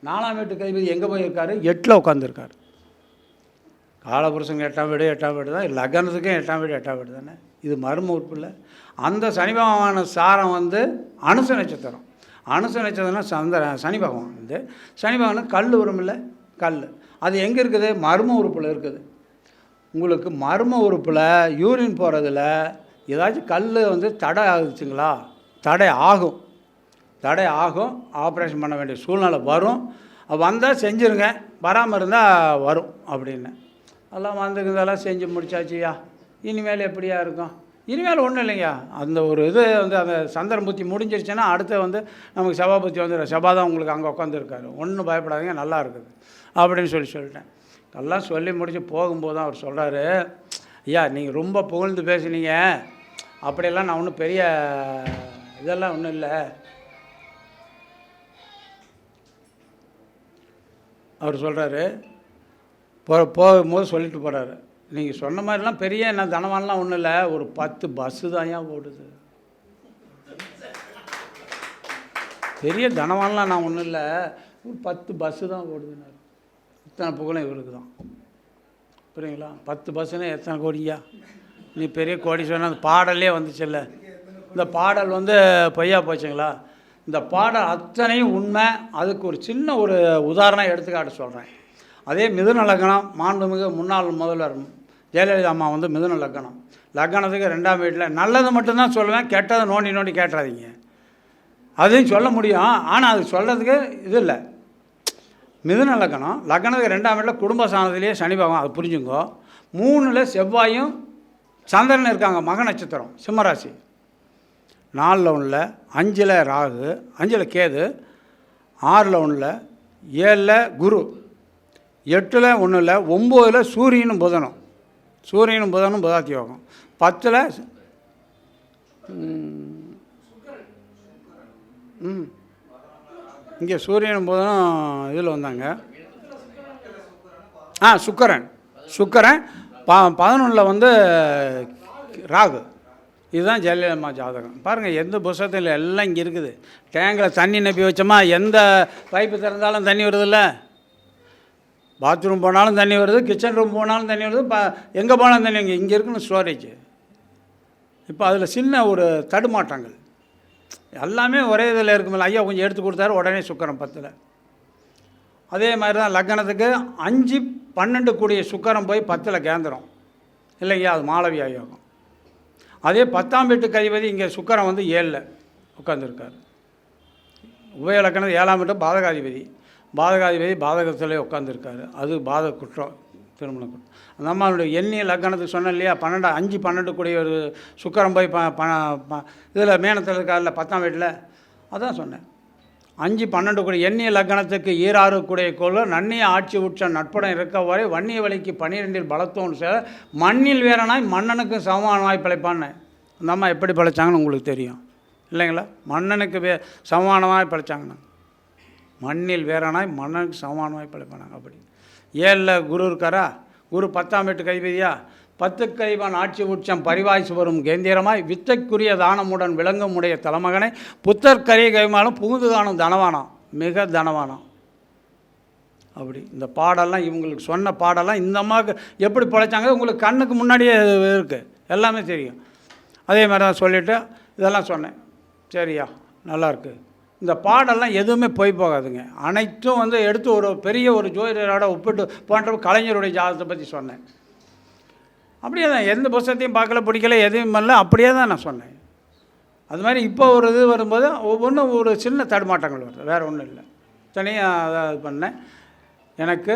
4ஆம் வீட்டு கைவிதி எங்கே போய் இருக்காரு? 8 உட்காந்துருக்காரு. காலபுருஷங்க 8ஆம் வீடு தான், லக்னத்துக்கும் 8ஆம் வீடு தானே. இது மர்ம உறுப்பு இல்லை. அந்த சனி பகவான சாரம் வந்து அனுச நட்சத்திரம். அனுச நட்சத்திரம்னா சனி பகவான் வந்து சனி பகவான் கல் வரும் இல்லை, கல் அது எங்கே இருக்குது? மர்ம உறுப்பில் இருக்குது. உங்களுக்கு மர்ம உறுப்பில் யூரின் போகிறதுல ஏதாச்சும் கல் வந்து தடை ஆகுச்சுங்களா? தடை ஆகும். ஆப்ரேஷன் பண்ண வேண்டிய சூழ்நிலை வரும். வந்தால் செஞ்சுருங்க, வராமல் இருந்தால் வரும் அப்படின்னு. எல்லாம் வந்துருந்தெல்லாம் செஞ்சு முடிச்சாச்சுயா. இனிமேல் எப்படியா இருக்கும்? இனிமேல் ஒன்றும் இல்லைங்க. அந்த ஒரு இது வந்து அந்த சந்திரன் புத்தி முடிஞ்சிருச்சுன்னா அடுத்து வந்து நமக்கு செவ்வாய் புத்தி வந்துடும். செவ்வாய் தான் உங்களுக்கு அங்கே உட்காந்துருக்காரு. ஒன்றும் பயப்படாதீங்க, நல்லா இருக்குது அப்படின்னு சொல்லிட்டேன். எல்லாம் சொல்லி முடித்து போகும்போது தான் அவர் சொல்கிறாரு, ஐயா நீங்கள் ரொம்ப புகழ்ந்து பேசுனீங்க, அப்படியெல்லாம் நான் ஒன்றும் பெரிய இதெல்லாம் ஒன்றும் இல்லை. அவர் சொல்கிறாரு, போகும்போது சொல்லிட்டு போகிறாரு, நீங்கள் சொன்ன மாதிரிலாம் பெரிய என்ன தனவான்லாம் ஒன்றும் இல்லை, ஒரு 10 பஸ்ஸு தான் ஏன் ஓடுது. பெரிய தனவான்லாம் நான் ஒன்றும் இல்லை, ஒரு 10 பஸ்ஸு தான் ஓடுதுன்னாரு. இத்தனை புகழும் இவருக்கு தான். புரியுங்களா? 10 பஸ்ஸுன்னா எத்தனை கோடியா? நீ பெரிய கோடி சொன்ன அந்த பாடலே வந்துச்சுல்ல. இந்த பாடல் வந்து பொய்யா போச்சுங்களா? இந்த பாடல் அத்தனையும் உண்மை. அதுக்கு ஒரு சின்ன ஒரு உதாரணம் எடுத்துக்காட்டு சொல்கிறேன். அதே மிதுன லக்னம், மாண்புமிகு முன்னாள் முதல்வர் ஜெயலலிதா அம்மா வந்து மிதுன லக்னம். லக்னத்துக்கு 2ஆம் வீட்டில் நல்லது மட்டும்தான் சொல்லுவேன், கெட்டதை நோண்டி நோண்டி கேட்டுறாதீங்க. அதையும் சொல்ல முடியும், ஆனால் அது சொல்கிறதுக்கு இது இல்லை. மிதுன லக்னம், லக்னத்துக்கு 2ஆம் வீட்டில் குடும்ப சாணத்திலேயே சனி பகவான், அது புரிஞ்சுங்கோ. 3ல் செவ்வாயும் சந்திரன் இருக்காங்க, மக நட்சத்திரம், சிம்மராசி. 4ல் 1ல், 5ல் ராகு, 5ல் கேது, 6ல் 1ல், 7ல் குரு, 8ல் 1ல், 9ல் சூரியனும் புதனும். சூரியனும் புதனும் புதாத்தி யோகம். 10ல் இங்கே சூரியனும் புதனும் இதில் வந்தாங்க. சுக்கிரன் 11ல் வந்து ராகு. இதுதான் ஜெயலலிதா ஜாதகம். பாருங்கள், எந்த புத்தகத்தில் எல்லாம் இங்கே இருக்குது. டேங்கில் தண்ணி நப்பி வச்சோமா, எந்த பைப்பு திறந்தாலும் தண்ணி வருதில்ல, பாத்ரூம் போனாலும் தண்ணி வருது, கிச்சன் ரூம் போனாலும் தண்ணி வருது, எங்கே போனாலும் தண்ணி. இங்கே இருக்குன்னு ஸ்டோரேஜ். இப்போ அதில் சின்ன ஒரு தடுமாற்றங்கள் எல்லாமே ஒரே இதில் இருக்குமில்ல. ஐயா கொஞ்சம் எடுத்து கொடுத்தாரு, உடனே சுக்கிரன் 10ல். அதே மாதிரி தான் லக்னத்துக்கு 5, 12 கூடிய சுக்கிரன் போய் 10ல் கேந்திரம் இல்லையா, அது மாளவியா யோகம். அதே 10ஆம் வீட்டுக்கு அதிபதி இங்கே சுக்கிரன் வந்து 7ல் உட்காந்துருக்கார். உபய லக்னத்து 7ஆம் வீட்டு பாதகாதிபதி பாதகத்திலே உட்காந்துருக்காரு. அது பாதக குற்றம், திருமண குற்றம். அந்த அம்மாவுடைய எண்ணிய லக்னத்துக்கு சொன்னேன் இல்லையா, 5, 12 கூடிய ஒரு சுக்கிரன் போய் இதில் மேனத்தில் இருக்கார்ல 10ஆம் வீட்டில், அதான் சொன்னேன். 5, 12 கூடிய எண்ணிய லக்னத்துக்கு 6 கூடிய கோள் நன்னிய ஆட்சி உச்ச நட்புடன் இருக்க வரை வன்னிய வழிக்கு 12ல் பலத்தோன்னு சேர மண்ணில் வீரனாய் மன்னனுக்கு சமமானமாய் பிழைப்பான்னு. அந்த அம்மா எப்படி பிழைச்சாங்கன்னு உங்களுக்கு தெரியும் இல்லைங்களா. மன்னனுக்கு சமமானமாய் பிழைச்சாங்கன்னு, மண்ணில் வீரனாய் மன்னனுக்கு சமமானமாய் பிழைப்பானாங்க. அப்படி 7ல் குரு இருக்காரா, குரு 10ஆம் வீட்டுக்கு அதிபதியா. 10க்கு அதிபன் ஆட்சி உச்சம் பரிவாய்ச்சி வரும் கேந்திரமாய் வித்தைக்குரிய தானமுடன் விளங்கும் உடைய தலைமகனை புத்தற்கரிய கைமாலும் புகுந்து காணும் தனவானம், மிக தனவானம். அப்படி இந்த பாடெல்லாம் இவங்களுக்கு சொன்ன பாடெல்லாம் இந்த அம்மாவுக்கு எப்படி பிழைச்சாங்க உங்களுக்கு கண்ணுக்கு முன்னாடியே இருக்குது, எல்லாமே தெரியும். அதே மாதிரி தான் சொல்லிவிட்டு இதெல்லாம் சொன்னேன். சரியா, நல்லாயிருக்கு. இந்த பாடெல்லாம் எதுவுமே போய் போகாதுங்க. அனைத்தும் வந்து எடுத்து ஒரு பெரிய ஒரு ஜோதிடரோட ஒப்பிட்டு போன்ற கலைஞருடைய ஜாதகத்தை பற்றி சொன்னேன். அப்படியே தான், எந்த புத்தகத்தையும் பார்க்கல, பிடிக்கல, எதையும் பண்ணல, அப்படியே தான் நான் சொன்னேன். அது மாதிரி இப்போ ஒரு இது வரும்போது ஒவ்வொன்றும் ஒரு சின்ன தடுமாற்றங்கள் வருது, வேறு ஒன்றும் இல்லை. தனியாக அதை இது பண்ணேன். எனக்கு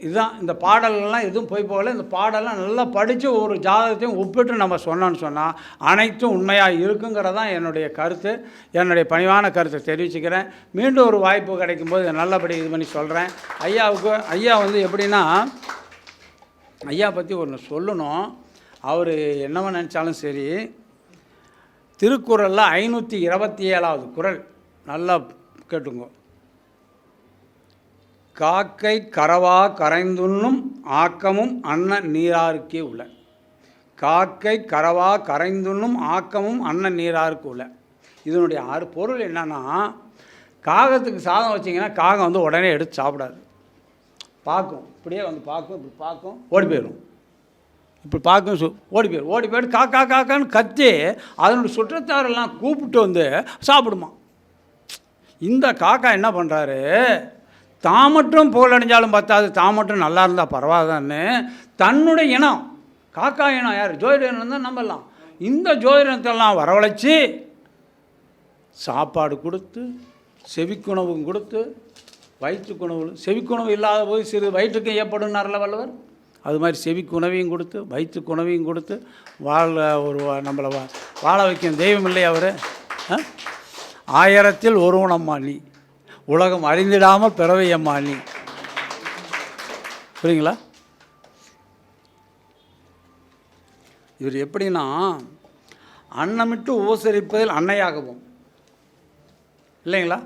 இதுதான், இந்த பாடல்கள்லாம் எதுவும் போய் போகலை. இந்த பாடலாம் நல்லா படித்து ஒரு ஜாதகத்தையும் ஒப்பிட்டு நம்ம சொன்னோன்னு சொன்னால் அனைத்தும் உண்மையாக இருக்குங்கிறதான் என்னுடைய கருத்து, என்னுடைய பணிவான கருத்தை தெரிவிச்சுக்கிறேன். மீண்டும் ஒரு வாய்ப்பு கிடைக்கும்போது நல்லபடி இது பண்ணி சொல்கிறேன். ஐயா வந்து எப்படின்னா, ஐயா பற்றி ஒன்று சொல்லணும். அவர் என்னவோ நினச்சாலும் சரி, திருக்குறளில் 527வது குறள் நல்லா கேட்டுங்க. காக்கை கரவா கரைந்துண்ணும் ஆக்கமும் அன்ன நீராருக்கே உள்ள. காக்கை கரவா கரைந்துண்ணும் ஆக்கமும் அன்ன நீராருக்கு உள்ள. இதனுடைய பொருள் என்னன்னா, காகத்துக்கு சாதம் வச்சிங்கன்னா காகம் வந்து உடனே எடுத்து சாப்பிடாது. பார்க்கும், இப்படியே வந்து பார்க்கும், இப்படி பார்க்கும், ஓடி போயிடும். இப்படி பார்க்கும், ஓடி போயிட்டு காக்கா காக்கான்னு கத்தி அதனுடைய சுற்றத்தாரெல்லாம் கூப்பிட்டு வந்து சாப்பிடுமா. இந்த காக்கா என்ன பண்ணுறாரு, தான் மட்டும் புகழடைஞ்சாலும் பார்த்தாது, தான் மட்டும் நல்லா இருந்தால் பரவாயில்லன்னு தன்னுடைய இனம், காக்கா இனம் யார், ஜோதிட இனம் தான் நம்பலாம். இந்த ஜோதிடத்தெல்லாம் வரவழைச்சி சாப்பாடு கொடுத்து, செவிக்குணவும் கொடுத்து, வயிற்றுக்குணவு, செவிக்குணவு இல்லாத போது சிறு வயிற்றுக்கு ஏற்படுனார்ல வள்ளுவர், அது மாதிரி செவிக்குணவையும் கொடுத்து வயிற்றுக்குணவையும் கொடுத்து நம்மளை வாழ வைக்கும் தெய்வம் இல்லையா அவர். 1000ல் ஒருவனம்மா நீ, உலகம் அறிந்திடாமல் பிறவையம்மா நீ. புரியுங்களா. இவர் எப்படின்னா, அன்னமிட்டு உபசரிப்பதில் அன்னையாகவும் இல்லைங்களா.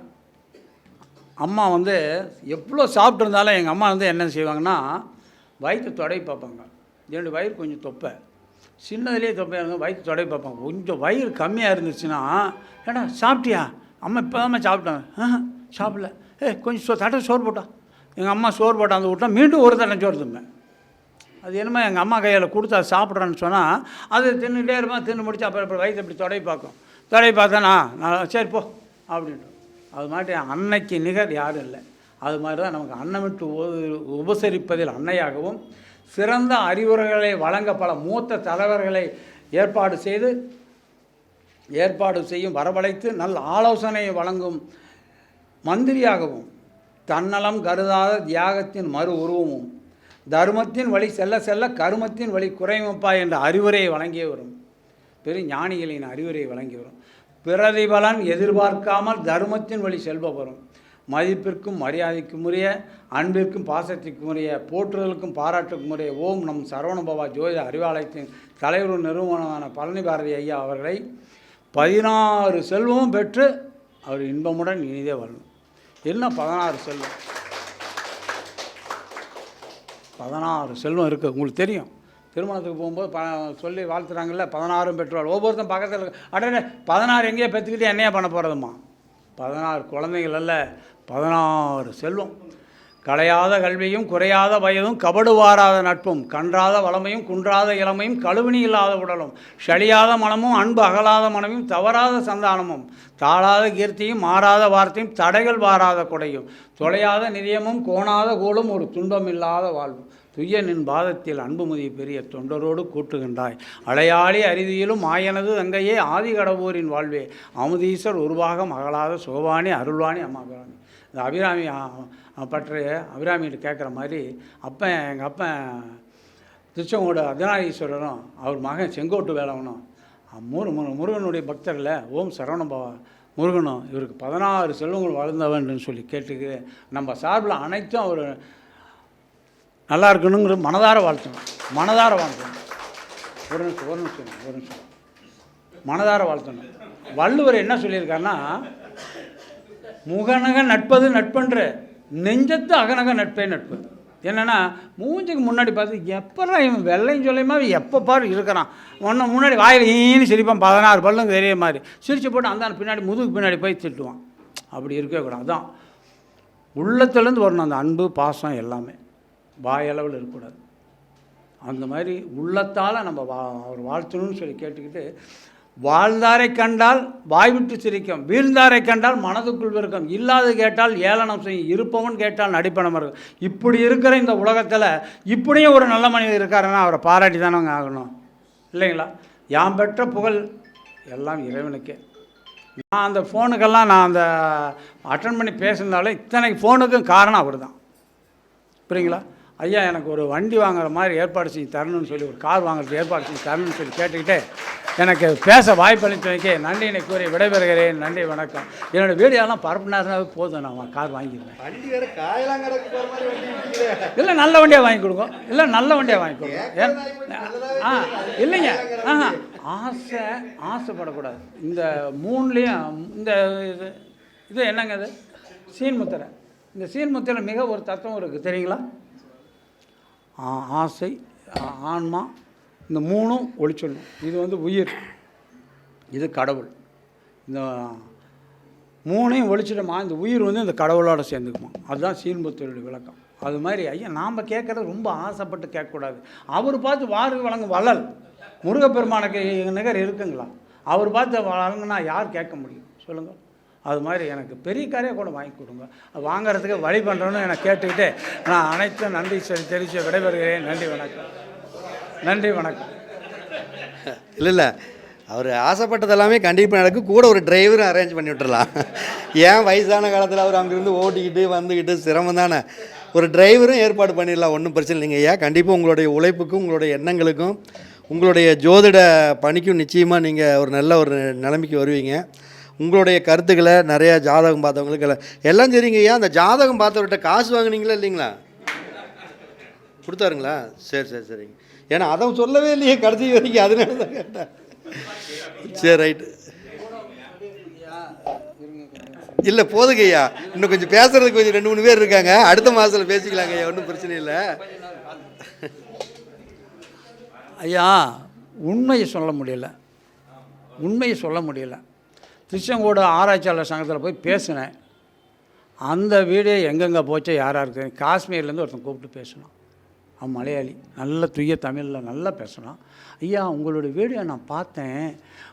அம்மா வந்து எவ்வளோ சாப்பிட்டு இருந்தாலும் எங்கள் அம்மா வந்து என்ன செய்வாங்கன்னா, வயிற்று தொடை பார்ப்பாங்க. என்னுடைய வயிறு கொஞ்சம் தொப்பை, சின்னதுலேயே தொப்பையாக இருக்கும், வயிற்று தொடை பார்ப்பாங்க. கொஞ்சம் வயிறு கம்மியாக இருந்துச்சுன்னா, ஏடா சாப்பிட்டியா, அம்மா இப்போ தான் சாப்பிட்டேன், சாப்பிடல, கொஞ்சம் தட்டை சோறு போட்டா. எங்கள் அம்மா சோறு போட்டாந்து விட்டா மீண்டும் ஒரு தட்டை சோறு திம்பேன். அது என்னமோ எங்கள் அம்மா கையில் கொடுத்தா சாப்பிட்றேன்னு சொன்னால் அது தின்னுகிட்டே இருப்பேன். தின்னு முடிச்சு அப்புறம் வயிற்று இப்படி தொடை பார்க்கும். தொடை பார்த்தேன்னா நான் சரி போ அப்படின்ட்டு அது மாதிரி அன்னைக்கு நிகர் யாரும் இல்லை. அது மாதிரி தான் நமக்கு அன்னமிட்டு உபசரிப்பதில் அன்னையாகவும், சிறந்த அறிவுரைகளை வழங்க பல மூத்த தலைவர்களை ஏற்பாடு செய்யும் வரவழைத்து நல்ல ஆலோசனையை வழங்கும் மந்திரியாகவும், தன்னலம் கருதாத தியாகத்தின் மறு உருவமும், தர்மத்தின் வழி செல்ல செல்ல கருமத்தின் வழி குறைமப்பா என்ற அறிவுரையை வழங்கிய வரும். பெரும் ஞானிகளின் அறிவுரையை வழங்கி வரும். பிரதிபலன் எதிர்பார்க்காமல் தர்மத்தின் வழி செல்பவரும், மதிப்பிற்கும் மரியாதைக்கும் உரிய, அன்பிற்கும் பாசத்திற்கும் உரிய, போற்றுதலுக்கும் பாராட்டுக்கும் உரிய ஓம் நம் சரவணபவா ஜோதி அறிவாலயத்தின் தலைவர் நிறுவனமான பழனி பாரதி ஐயா அவர்களை 16 செல்வமும் பெற்று அவர் இன்பமுடன் இனிதே வரணும். என்ன 16 செல்வம்? 16 செல்வம் இருக்குது. உங்களுக்கு தெரியும், திருமணத்துக்கு போகும்போது சொல்லி வாழ்த்துறாங்கல்ல, 16 பெற்றோர். ஒவ்வொருத்தரும் பக்கத்தில் அடனே 16 எங்கேயோ பெற்றுக்கிட்டு என்னையா பண்ண போகிறதும்மா? 16 குழந்தைகள் அல்ல, 16 செல்வம். களையாத கல்வியும் குறையாத வயதும் கபடு வாராத நட்பும் கன்றாத வளமையும் குன்றாத இளமையும் கழுவினி இல்லாத உடலும் ஷழியாத மனமும் அன்பு அகலாத மனமும் தவறாத சந்தானமும் தாழாத கீர்த்தியும் மாறாத வார்த்தையும் தடைகள் வாராத கொடையும் தொலையாத நிதியமும் கோணாத கோலும் ஒரு துன்பம் இல்லாத வாழ்வும் துய்ய நின் பாதத்தில் அன்புமதி பெரிய தொண்டரோடு கூட்டுகின்றாய் அலையாளி அரிதியிலும் ஆயனது தங்கையே ஆதி கடவுரின் வாழ்வே அமுதீசர் உருவாகம் அகலாத சுகவாணி அருள்வாணி அம்மா அபிராமி. இந்த அபிராமி பற்றி அபிராமிகிட்ட கேட்குற மாதிரி எங்கள் அப்பன் திருச்செங்கோடு அர்த்தநாரீஸ்வரரும் அவர் மகன் செங்கோட்டு வேலவனும் முருகனுடைய பக்தரில் ஓம் சரவணபவா முருகனும் இவருக்கு 16 செல்வங்கள் வளர்ந்தவன்னு சொல்லி கேட்டுக்கு நம்ம சார்பில் அனைத்தும் அவர் நல்லா இருக்கணுங்கிற மனதார வாழ்த்தணும். ஒரு நிமிஷம் மனதார வாழ்த்தணும். வள்ளுவர் என்ன சொல்லியிருக்காருன்னா, முகநக நட்பது நட்பென்று நெஞ்சத்து அகநக நட்பே நட்பு. என்னென்னா, மூஞ்சுக்கு முன்னாடி பார்த்து எப்போ இவன் வெள்ளையும் சொல்லியுமா எப்போ பாரு இருக்கிறான், ஒன்று முன்னாடி வாயில் ஈன்னு சிரிப்பான், 16 பல்லும் தெரிய மாதிரி சிரித்து போட்டு அந்த பின்னாடி முதுகு பின்னாடி போய் திட்டுவான். அப்படி இருக்கக்கூடாது. அதான் உள்ளத்துலேருந்து வரணும் அந்த அன்பு பாசம் எல்லாமே, வாயளவில் இருக்கக்கூடாது. அந்த மாதிரி உள்ளத்தால் நம்ம அவர் வாழ்த்தணும்னு சொல்லி கேட்டுக்கிட்டு, வாழ்ந்தாரை கண்டால் வாய்விட்டு சிரிக்கும், வீழ்ந்தாரை கண்டால் மனதுக்குள் இருக்கும், இல்லாது கேட்டால் ஏளனம் செய்யும், இருப்பவன் கேட்டால் நடிப்பனம் இருக்கும். இப்படி இருக்கிற இந்த உலகத்தில் இப்படியும் ஒரு நல்ல மனிதர் இருக்காருன்னா அவரை பாராட்டி தானே ஆகணும், இல்லைங்களா? யாம் பெற்ற புகழ் எல்லாம் இறைவனுக்கே. நான் அந்த ஃபோனுக்கெல்லாம் நான் அந்த அட்டன் பண்ணி பேசுனாலும் இத்தனை ஃபோனுக்கும் காரணம் அவர் தான். புரியுங்களா? ஐயா எனக்கு ஒரு வண்டி வாங்குற மாதிரி ஏற்பாடு செஞ்சு தரணும்னு சொல்லி, ஒரு கார் வாங்குறதுக்கு ஏற்பாடு செஞ்சு தரணும்னு சொல்லி கேட்டுக்கிட்டே எனக்கு பேச வாய்ப்பளித்தமைக்கே நன்றினை கூறி விடைபெறுகிறேன். நன்றி, வணக்கம். என்னோடய வீடியோலாம் பரப்புனாருனாவே போதும், நான் கார் வாங்கிடுவேன். இல்லை நல்ல வண்டியாக வாங்கி கொடுங்க, இல்லை நல்ல வண்டியாக வாங்கி கொடுங்க. இல்லைங்க, ஆசைப்படக்கூடாது. இந்த 3லேயும் இந்த இது என்னங்க, இது சீன் முத்திரை. இந்த சீன் முத்திரை மிக ஒரு தத்துவம் இருக்குது தெரியுங்களா? ஆசை, ஆன்மா, இந்த 3ம் ஒழிச்சிடணும். இது உயிர், இது கடவுள். இந்த 3ஐயும் ஒழிச்சிட்டோமா, இந்த உயிர் இந்த கடவுளோட சேர்ந்துக்குமா. அதுதான் சீன்முத்திரையுடைய விளக்கம். அது மாதிரி ஐயா நாம் கேட்குறது ரொம்ப ஆசைப்பட்டு கேட்கக்கூடாது. அவர் பார்த்து வாரு வழங்கும் வள்ளல் முருகப்பெருமானுக்கு நிகர் இருக்குங்களா? அவர் பார்த்து வழங்குனா யார் கேட்க முடியும் சொல்லுங்கள்? அது மாதிரி எனக்கு பெரிய காரையை கூட வாங்கி கொடுங்க, வாங்கிறதுக்கு வழி பண்ணுறோன்னு எனக்கு கேட்டுக்கிட்டு நான் அனைத்தும் நன்றி தெரிவித்து விடைபெறுகிறேன். நன்றி, வணக்கம். நன்றி, வணக்கம். இல்லை அவர் ஆசைப்பட்டது எல்லாமே கண்டிப்பாக நடக்கும். கூட ஒரு டிரைவரும் அரேஞ்ச் பண்ணி விட்டுறலாம். ஏன் வயசான காலத்தில் அவர் அங்கேருந்து ஓட்டிக்கிட்டு வந்துக்கிட்டு சிரமம் தானே, ஒரு டிரைவரும் ஏற்பாடு பண்ணிடலாம், ஒன்றும் பிரச்சனை இல்லைங்க ஐயா. கண்டிப்பாக உங்களுடைய உழைப்புக்கும் உங்களுடைய எண்ணங்களுக்கும் உங்களுடைய ஜோதிட பணிக்கும் நிச்சயமாக நீங்கள் ஒரு நல்ல ஒரு நிலைமைக்கு வருவீங்க. உங்களுடைய கருத்துக்களை நிறையா ஜாதகம் பார்த்தவங்களுக்கு எல்லாம் சரிங்க ஐயா. அந்த ஜாதகம் பார்த்தவர்கிட்ட காசு வாங்கினீங்களா இல்லைங்களா? கொடுத்தாருங்களா? சரிங்க. ஏன்னா அதை சொல்லவே இல்லையே கடைசி வரைக்கும், அதனால தான் கேட்டேன். சரி, ரைட்டு. இல்லை போதுங்க ஐயா, இன்னும் கொஞ்சம் பேசுறதுக்கு கொஞ்சம் 2-3 பேர் இருக்காங்க, அடுத்த மாதத்தில் பேசிக்கலாங்க ஐயா, ஒன்றும் பிரச்சனை இல்லை ஐயா. உண்மையை சொல்ல முடியல. திருச்செங்கோடு ஆராய்ச்சியாளர் சங்கத்தில் போய் பேசினேன். அந்த வீடியோ எங்கெங்கே போச்சோ யாராருக்கு, காஷ்மீர்லேருந்து ஒருத்தன் கூப்பிட்டு பேசினான். அவன் மலையாளி, நல்ல தூய தமிழில் நல்லா பேசினான். ஐயா உங்களுடைய வீடியோ நான் பார்த்தேன்,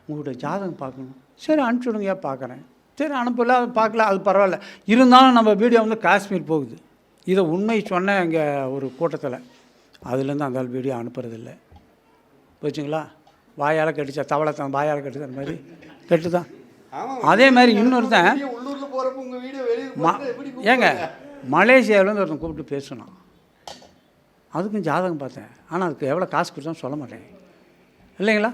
உங்களுடைய ஜாதகம் பார்க்கணும். சரி அனுப்பிச்சுடுங்கய்யா பார்க்குறேன். சரி அனுப்பல, அது பார்க்கல, அது பரவாயில்ல. இருந்தாலும் நம்ம வீடியோ வந்து காஷ்மீர் போகுது. இதை உண்மை சொன்னேன் இங்கே ஒரு கூட்டத்தில். அதுலேருந்து அந்த வீடியோ அனுப்புறதில்லை. போச்சுங்களா? வாயால் கட்டிச்சா தவளை தான் வாயால் கட்டுது, அந்த மாதிரி கெட்டு தான். அதே மாதிரி இன்னொருத்தன் உள்ளூரில் போகிறப்ப உங்கள் வீடியோ ஏங்க மலேசியாவிலேருந்து ஒருத்தன் கூப்பிட்டு பேசணும். அதுக்கும் ஜாதகம் பார்த்தேன். ஆனால் அதுக்கு எவ்வளோ காசு கொடுத்தான்னு சொல்ல மாட்டேன் இல்லைங்களா?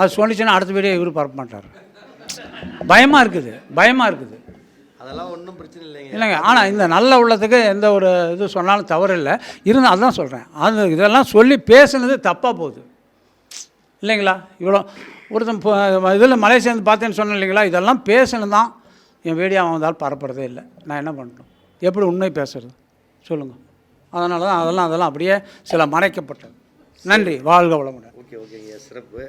அது சொன்னிச்சுன்னா அடுத்த வீடியோ இவர் பரப்ப மாட்டார். பயமாக இருக்குது. அதெல்லாம் ஒன்றும் பிரச்சனை இல்லைங்க. ஆனால் இந்த நல்ல உள்ளத்துக்கு எந்த ஒரு இது சொன்னாலும் தவறு இல்லை. இருந்தால் அதுதான் சொல்கிறேன். அது இதெல்லாம் சொல்லி பேசுனது தப்பாக போகுது இல்லைங்களா? இவ்வளோ ஒருத்தன் இதில் மலேசியாந்து பார்த்தேன்னு சொன்னேன் இல்லைங்களா? இதெல்லாம் பேசணும் தான். என் வீடியோ வந்தாலும் பரப்புறதே இல்லை. நான் என்ன பண்ணணும்? எப்படி உண்மை பேசுறது சொல்லுங்கள்? அதனால தான் அதெல்லாம் அப்படியே சில மறைக்கப்பட்டது. நன்றி. வாழ்க வளமுடன். ஓகே, சிறப்பு.